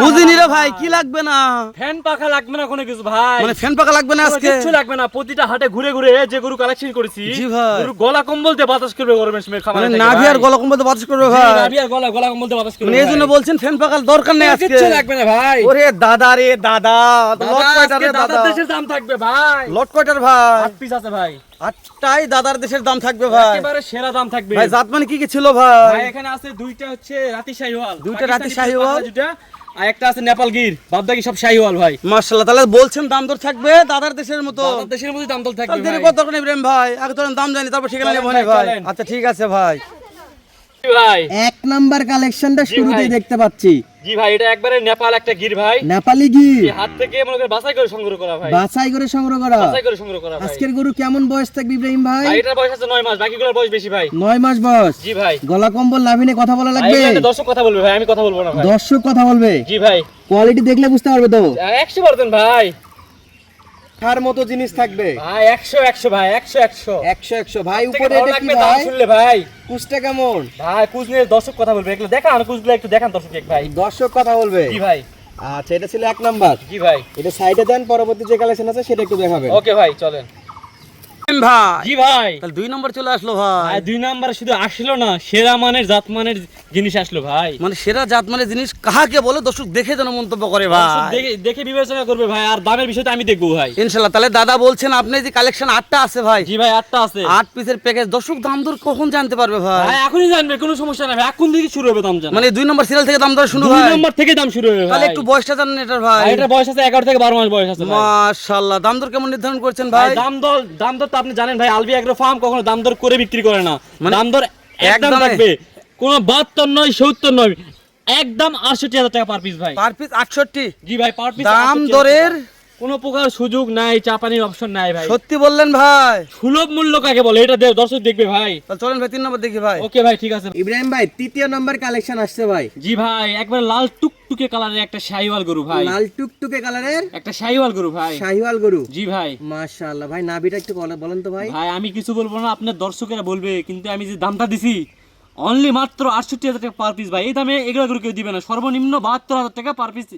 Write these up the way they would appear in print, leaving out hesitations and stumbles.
বুঝিনি রে ভাই, কি লাগবে না? ফ্যান পাখা লাগবে না কোনো কিছু ভাই, মানে ফ্যান পাখা লাগবে না আজকে? কিছু লাগবে না। প্রতিটা হাটে ঘুরে ঘুরে যে গরু কালেকশন করেছি, জি ভাই, গরু গলা কম্বল দিয়ে বাতাস করবে গরমের সময় খামারে মানে থেকে নাভি আর ভাই। গলা কম্বল দিয়ে বাতাস করবে ভাই? জি, নাভি আর গলা কম্বল দিয়ে বাতাস করবে মানে এই জন্য ভাই। বলছেন ফ্যান পাখার দরকার নেই আজকে? কিচ্ছু লাগবে না ভাই। ওরে দাদা রে দাদা, লট কয়টার রে দাদা? দাদার দেশের দাম থাকবে ভাই। লট কয়টার ভাই? 8 পিস আছে ভাই, 8টাই দাদার দেশের দাম থাকবে ভাই। একেবারে সেরা দাম থাকবে ভাই জাত মানে কি কি ছিল ভাই? ভাই। এখানে আছে দুইটা হচ্ছে রাতি শাহিওয়াল, দুইটা রাতি পাকিস্তানি শাহিওয়াল। পাখা দুইটা, আর একটা আছে নেপাল গির, বাদবাকি সব শাহিওয়াল ভাই। মাশাআল্লাহ, তাহলে বলছেন দাম দর থাকবে দাদার দেশের মতো? দাদার দেশের মধ্যে দাম দর থাকবে তাহলে দেরি ভাই। কত দরকার নেই ইব্রাহিম ভাই, আগে তো দাম জানি তারপর সেখানে নেব চলেন ভাই। চলেন। আচ্ছা ঠিক আছে ভাই। জি ভাই, এক নাম্বার কালেকশনটা জি শুরুতেই ভাই। দেখতে পাচ্ছি, জি ভাই, এটা একবারে নেপাল একটা গির ভাই। নেপালি গির, এই হাত থেকে মনে করে বাছাই করে সংগ্রহ করা ভাই, বাছাই করে সংগ্রহ করা। বাছাই করে সংগ্রহ করা ভাই। আজকের গরু কেমন বয়স থাকবে ইব্রাহিম ভাই? ভাই এটার বয়স আছে 9 মাস, বাকিগুলোর বয়স বেশি ভাই। 9 মাস বয়স। জি ভাই, গলা কম্বল লাভিনে কথা বলা ভাই লাগবে? এখানে দর্শক কথা বলবে ভাই, আমি কথা বলবো না ভাই। দর্শক কথা বলবে। জি ভাই, কোয়ালিটি দেখলে বুঝতে পারবে তো? 100% ভাই। তার মতো জিনিস থাকবে ভাই 100 ভাই, 100 100 ভাই। থেকে উপরে ভালো এটা কি লাগবে দাম ভাই? শুনলে ভাই। কুচটা কেমন? ভাই কুচ নিয়ে দর্শক কথা বলবে, এগুলো দেখান, কুচগুলো একটু দেখান দর্শক ভাই। দর্শক কথা বলবে। জি ভাই, আচ্ছা, এটা ছিল 1 নাম্বার। জি ভাই, এটা সাইডে দেন, পরবর্তী যে কালেকশন আছে সেটা একটু দেখাবেন। ওকে ভাই চলেন। ইব্রাহিম ভাই, জি ভাই, তাহলে 2 নম্বর চলে আসলো ভাই। আর 2 নাম্বার শুধু আসলো না, সেরা মানের জাত মানের জিনিস আসলো ভাই। মানে সেরা জাত মানে জিনিস কাহাকে বলে দর্শক দেখে যেন মন্তব্য করে দর্শক ভাই। দেখে দেখে বিবেচনা করবে ভাই, আর দামের বিষয়টা আমি দেখবো ভাই। ইনশাআল্লাহ। তাহলে দাদা বলছেন আপনি যে কালেকশন 8টা আছে ভাই, জি ভাই 8টা আছে 8 পিসের প্যাকেজ, দর্শক দাম দর কখন জানতে পারবে ভাই? ভাই, এখনই জানবে, কোনো সমস্যা নাই ভাই, এখন থেকে শুরু হবে দাম জানা। মানে 2 নম্বর সিরিয়াল থেকে দাম দর শুরু 2 ভাই? নাম্বার থেকে দাম শুরু হবে তাহলে ভাই। একটু বয়সটা জানেন এটার ভাই? ভাই, এটার বয়স আছে 11 থেকে 12 মাস বয়স আছে ভাই। মাশাআল্লাহ। দাম দর কেমন নির্ধারণ করছেন ভাই ভাই? দাম দর তো আপনি জানেন ভাই, আলবি এগ্রো ফার্ম কখনো দাম দর করে বিক্রি করে না। মানে দাম দর একদম একদমই? থাকবে, কোনো 72 নয় 70 নয়, একদম 68,000 টাকা পার পিস ভাই। Per piece 68? জি ভাই, পার পিস দাম দরের কোনো প্রকার সুযোগ নাই, চাপানির অপশন নাই ভাই। সত্যি বললেন ভাই? সুলভ মূল্য কাকে বলে এটা দর্শক দেখবে ভাই। তাহলে চলেন ভাই 3 নম্বর দেখি ভাই। ওকে ভাই, ঠিক আছে। ইব্রাহিম ভাই, তৃতীয় নাম্বার কালেকশন আসছে ভাই। জি ভাই, একবার লাল টুকটুকে কালারের একটা শাহিওয়াল গরু ভাই, লাল টুকটুকে কালারের একটা শাহিওয়াল গরু ভাই। শাহিওয়াল গরু। জি ভাই, মাশাআল্লাহ ভাই, নাভিটা একটু বলেন তো ভাই। ভাই আমি কিছু বলবো না, আপনার দর্শকেরা বলবে, কিন্তু আমি যে দামটা দিছি অনলি মাত্র 68,000 টাকা পার পিস ভাই। এই দামে এগুলো করে কেউ দিবে না, সর্বনিম্ন 72,000 টাকা পার পিস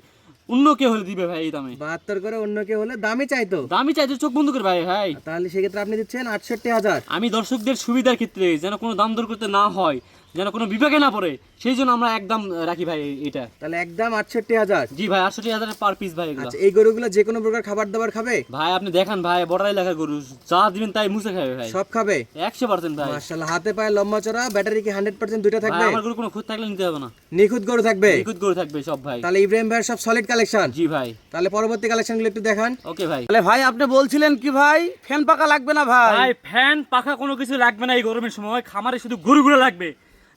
অন্য কেউ হলে দিবে ভাই এই দামে। 72 করে অন্য কেউ হলে দামই চাইতো, দামই চাইছে চোখ বন্ধ করে ভাই। ভাই তাহলে সেক্ষেত্রে আপনি দিচ্ছেন 68,000। আমি দর্শকদের সুবিধার ক্ষেত্রে যেন কোনো দাম দর করতে না হয়, যেন কোনো বিভাগে না পড়ে, সেই জন্য আমরা একদম রাখি ভাই এটা। তাহলে একদম 68,000। জি ভাই, 68,000 পার পিস ভাই এগুলো। আচ্ছা, এই গরুগুলো যে কোনো প্রকার খাবার দাবার খাবে ভাই আপনি দেখান ভাই, বড় এলাকার গরু, যা দিবেন তাই মুছে খাবে ভাই, সব খাবে? 100% ভাই। মাশাআল্লাহ, হাতে পায়ে লম্বা চড়া, ব্যাটারি কি 100% দুইটা ভাই থাকবে? আমার গরু কোনো খুঁত থাকলে নিতে হবে না, নিখুঁত গরু থাকবে? নিখুঁত গরু থাকবে সব ভাই। তাহলে ইব্রাহিম ভাইয়ের সব সলিড কালেকশন। জি ভাই, তাহলে পরবর্তী কালেকশনগুলো একটু দেখান। ওকে ভাই। তাহলে ভাই আপনি বলছিলেন কি ভাই ফ্যান পাকা লাগবে না ভাই? ভাই ফ্যান পাখা কোনো কিছু লাগবে না এই গরমের সময়, খামারে শুধু গরুগুলো লাগবে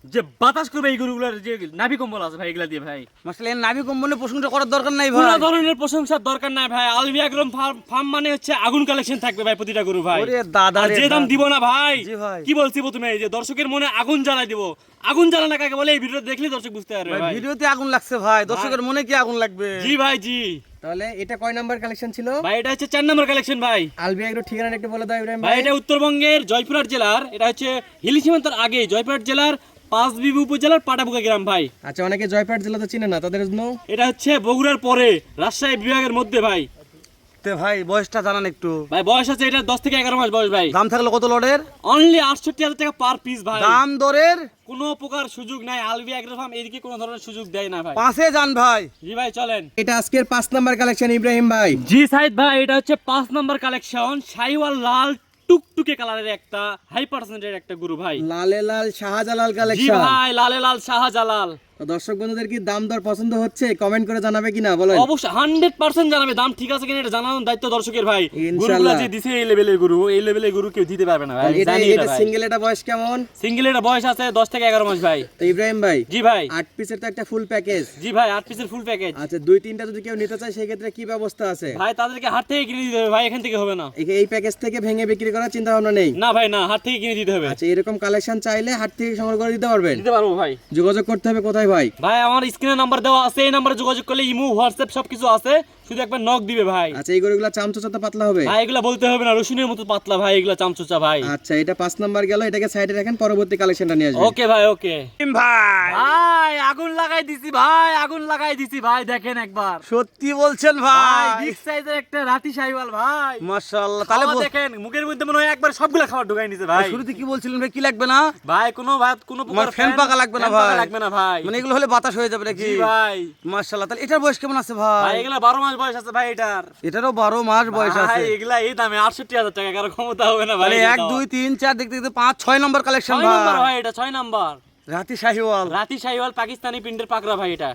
যে বাতাস করবে, এই গরুগুলোর যে নাভি কম্বল আছে ভাই এগুলা দিয়ে ভাই। মাশাআল্লাহ, এর নাভি কম্বলে প্রশংসা করার দরকার নাই কোনো ভাই। ধরনের প্রশংসার দরকার নাই ভাই। আলবি এগ্রো ফার্ম মানে হচ্ছে আগুন কালেকশন থাকবে ভাই প্রতিটা গরু ভাই। ওরে দাদা আর রে যে দাম দাদা। দিব না ভাই, জি ভাই। কি বলছি প্রথমে, এই যে দর্শকের মনে আগুন জ্বালাই দিব। আগুন জ্বালানা কাকে বলে এই ভিডিও দেখলে দর্শক বুঝতে পারবে ভাই ভাই। ভিডিওতে আগুন লাগছে ভাই, দর্শকের মনে কি আগুন লাগবে? জি ভাই জি তাহলে এটা কয় নাম্বার কালেকশন ছিল ভাই, এটা হচ্ছে 4 নম্বর কালেকশন ভাই। আলবি এগ্রো ঠিকানাটা একটু বলে দাও ইব্রাহিম ভাই ভাই। এটা উত্তরবঙ্গের জয়পুরহাট জেলার, এটা হচ্ছে হিলি সীমান্তের আগে জয়পুরহাট জেলার পাঁচবিবি উপজেলার পাটাবুকা গ্রাম ভাই। আচ্ছা, অনেকে জয়পুরহাট জেলা তো চিনে না, তাদের জন্য এটা হচ্ছে বগুড়ার পরে রাজশাহী বিভাগের মধ্যে ভাই। তে ভাই বয়সটা জানান একটু। ভাই বয়স আছে এটা 10 থেকে 11 মাস বয়স ভাই। দাম থাকলে কত লটের? অনলি 68,000 টাকা পার পিস ভাই। দাম দরের কোনো প্রকার সুযোগ নাই, আলবি এগ্রো ফার্ম এদিকে কোনো ধরনের সুযোগ দেয় না ভাই। পাশে যান ভাই। জি ভাই চলেন। এটা আজকের 5 নাম্বার কালেকশন ইব্রাহিম ভাই। জি সাইদ ভাই, এটা হচ্ছে 5 নম্বর কালেকশন, শাহিওয়াল লাল টুকটুকে কালারের একটা হাই পার্সেন্টের একটা গরু ভাই। লালে লাল শাহজালাল জি কালেকশন। ভাই, লালে লাল শাহজালাল। তো দর্শক বন্ধুদের কি দাম দর পছন্দ হচ্ছে কমেন্ট করে জানাবে কিনা বলেন। অবশ্যই 100% জানাবে, দাম ঠিক আছে কিনা এটা জানানোর দায়িত্ব দর্শকের ভাই। ইনশাআল্লাহ। গরুগুলা যে দিছে এই লেভেলের গরু, এই লেভেলের গরু কেউ দিতে পারবে না ভাই, এটা জানি এটা এটা ভাই। সিঙ্গেল, এটা বয়স কেমন? সিঙ্গেল এটা বয়স আছে 10 থেকে 11 মাস ভাই। তো ইব্রাহিম ভাই, জি ভাই, 8 পিসের তো একটা ফুল প্যাকেজ। জি ভাই, 8 পিসের ফুল প্যাকেজ। আচ্ছা, 2-3টা যদি কেউ নিতে চায় সেই ক্ষেত্রে কি ব্যবস্থা আছে? ভাই তাদেরকে হাট থেকে কিনে দিতে হবে ভাই, এখান থেকে হবে না। এই প্যাকেজ থেকে ভেঙে বিক্রি করার চিন্তা ভাবনা নেই? না ভাই না, হাট থেকে কিনে দিতে হবে। আচ্ছা, এরকম কালেকশন চাইলে হাট থেকে সংগ্রহ করে দিতে পারবেন? দিতে পারবো ভাই। যোগাযোগ করতে হবে কোথায় ভাই? ভাই আমার স্ক্রিনে নাম্বার দেওয়া আছে, এই নাম্বারে যোগাযোগ করলে ইমো হোয়াটসঅ্যাপ সবকিছু আছে, শুধু একবার নক দিবে ভাই। আচ্ছা এই গরুগুলা চামচোচা তো পাতলা হবে? ভাই এগুলা বলতে হবে না, রসুনের মতো পাতলা ভাই, এগুলা চামচুচা ভাই। আচ্ছা এটা 5 নাম্বার গেল, এটাকে সাইডে রাখেন, পরবর্তী কালেকশনটা নিয়ে আসবেন। ওকে ভাই ওকে। ভাই ভাই আগুন লাগাই দিছি ভাই, আগুন লাগাই দিছি ভাই, দেখেন একবার। সত্যি বলছেন ভাই ভাই? বিগ সাইজের একটা রাতি শাহিওয়াল ভাই। মাশাআল্লাহ। তাহলে তাহলে দেখেন মুখের মধ্যে মনে হয় একবার সবগুলা খাবার ঢুকাই নিছে ভাই। শুরুতে কি বলছিলেন ভাই, কি লাগবে না? ভাই কোনো প্রকার ফ্যান পাকা লাগবে না ফ্যান পাকা ভাই? লাগবে না ভাই। মানে এগুলো হলে বাতাস হয়ে যাবে নাকি? জি ভাই। মাশাআল্লাহ। তাহলে এটার বয়স কেমন আছে ভাই? ভাই এগুলা 12 মাস বয়স আছে ভাই এটার। এটারও 12 মাস বয়স আছে। ভাই এগুলা এই দামে 68,000 টাকা, কারো ক্ষমতা হবে না ভাই। তাহলে 1 2 3 4 দেখতে দেখতে 5 6 নম্বর কালেকশন 6 নাম্বার ভাই। ভাই, এটা 6 নাম্বার রাতি শাহিওয়াল। রাতি শাহিওয়াল পাকিস্তানি পিন্ডের পাকড়া ভাই। এটা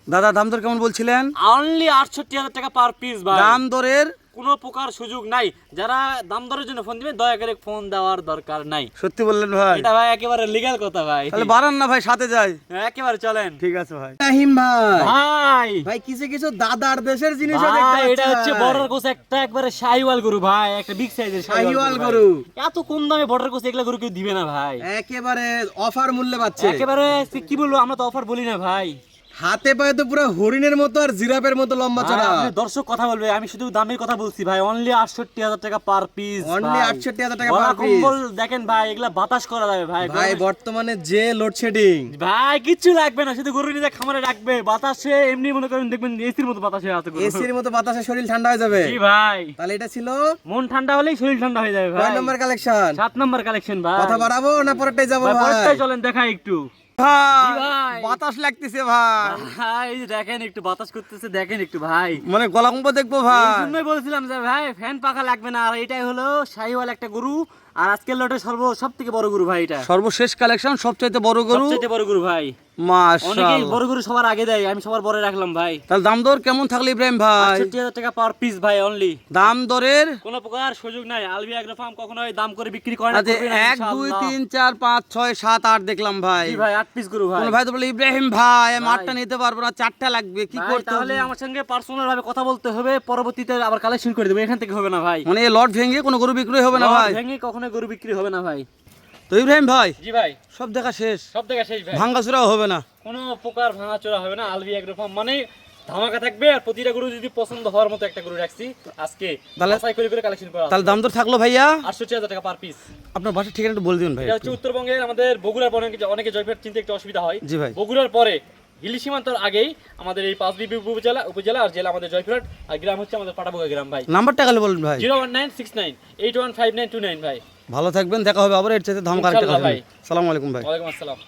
দাদা দাম দর কেমন বলছিলেন? অনলি 68,000 টাকা পার পিস ভাই। দাম দরের কোনো প্রকার সুযোগ নাই। যারা দাম দরের জন্য ফোন দিবে দয়া করে ফোন দেওয়ার দরকার নাই। সত্যি বললেন ভাই? এটা ভাই একেবারে লিগ্যাল কথা ভাই। তাহলে বাড়ান না ভাই, সাথে যাই। একেবারে চলেন। ঠিক আছে ভাই। রাহিম ভাই, ভাই ভাই কিছু কিছু দাদার দেশের জিনিসও দেখতে ভাই, এটা হচ্ছে পাচ্ছি। বর্ডার কোস একটা একবারে শাহিওয়াল গরু ভাই, একটা বিগ সাইজের শাহিওয়াল গরু। এত কম দামে বর্ডার কোস এগুলা গরু কেউ দিবে না ভাই। একেবারে অফার মূল্যে পাচ্ছে। একেবারে কি বলবো, আমরা তো অফার বলি না ভাই। হাতে পায়ে তো পুরো হরিণের মতো আর জিরাফের মতো লম্বা ভাই, চড়া। আপনি দর্শক কথা বলবে, আমি শুধু দামের কথা বলছি ভাই। অনলি 68,000 টাকা পার পিস। Only 68,000 টাকা গলা per piece। কম্বল দেখেন ভাই, এগুলা বাতাস করা যাবে ভাই। ভাই বর্তমানে যে লোডশেডিং, ভাই কিচ্ছু লাগবে না, শুধু গরু নিজে খামারে রাখবে, বাতাসে এমনি মনে করেন দেখবেন এসির মতো বাতাসে আছে গরু। এসির মতো বাতাসে শরীর ঠান্ডা হয়ে যাবে। জি ভাই, তাহলে এটা ছিল মন ঠান্ডা হলেই শরীর ঠান্ডা হয়ে যাবে ভাই। 9 নম্বর কালেকশন। 7 নাম্বার কালেকশন ভাই। কথা বাড়াবো না পরেরটাই যাবো ভাই ভাই? পরেরটাই চলেন, দেখাই একটু। ভাই ভাই। বাতাস লাগতেছে ভাই। ভাই এই যে দেখেন একটু বাতাস করতেছে, দেখেন একটু ভাই। মানে গলা কম্প দেখবো এই ভাই। জন্যই বলছিলাম যে ভাই ফ্যান পাখা লাগবে না। আর এটাই হলো শাহিওয়াল একটা গরু, আর আজকের লটে সব থেকে বড় গরু ভাই। এটা সর্বশেষ কালেকশন, সবচাইতে বড় গরু। সবচেয়ে বড় গরু ভাই। অনেকেই মাশাআল্লাহ। বড় গরু সবার আগে দেয়, আমি সবার পরে রাখলাম ভাই। তাহলে দাম দর কেমন থাকলে ইব্রাহিম ভাই? 68,000 টাকা পার পিস ভাই অনলি। দাম দরের কোনো প্রকার সুযোগ নাই। আলবি এগ্রো ফার্ম কখনোই দাম করে বিক্রি করে না, আচ্ছা করবে না 1 2 ইনশাআল্লাহ। 3 4 5 6 7 8 দেখলাম ভাই। জি ভাই 8 পিস গরু ভাই। কোন ভাই তো বলে ইব্রাহিম ভাই আমি ভাই। 8টা নিতে পারবো না, 4টা লাগবে, কি ভাই, করতে তাহলে হবে? আমার সঙ্গে পার্সোনাল ভাবে কথা বলতে হবে, পরবর্তীতে আবার কালেকশন করে দেবো, এখান থেকে হবে না ভাই। মানে এই লট ভেঙে কোনো গরু বিক্রি হবে না ভাই? ভেঙে কখনো গরু বিক্রি হবে না ভাই। তো ইব্রাহিম ভাই জি ভাই, সব দেখা শেষ, সব জায়গা শেষ ভাই। ভাঙ্গাচুরাও হবে না? কোনো প্রকার ভাঙাচোরা হবে না। আলবি এগ্রো ফার্ম মানে ধামাকা থাকবে। আর প্রতিটা গরু যদি পছন্দ হওয়ার মতো একটা গরু রাখছি আজকে, তাহলে- বাছাই করে কালেকশন করা। তাহলে দাম দর থাকলো ভাইয়া? 68,000 টাকা পার পিস। আপনার বাসার ঠিকানা একটু বলে দিন ভাই। এটা হচ্ছে উত্তরবঙ্গের আমাদের বগুড়ার পরে অনেকে জয়পুরহাট চিনতে একটু অসুবিধা হয়। জি ভাই। বগুড়ার পরে হিলি সীমান্তর আগেই আমাদের এই পাঁচবিবি উপজেলা আর জেলা আমাদের জয়পুরহাট, আর গ্রাম হচ্ছে আমাদের পাটাবোগা গ্রাম ভাই। নাম্বারটা কালে বলুন ভাই। 01969815929 ভাই। ভালো থাকবেন, দেখা হবে আবার এর চাইতে ধামকার একটা ইনশাআল্লাহ কথা। ভাই। সালামু আলাইকুম ভাই। ওয়ালাইকুম আসসালাম।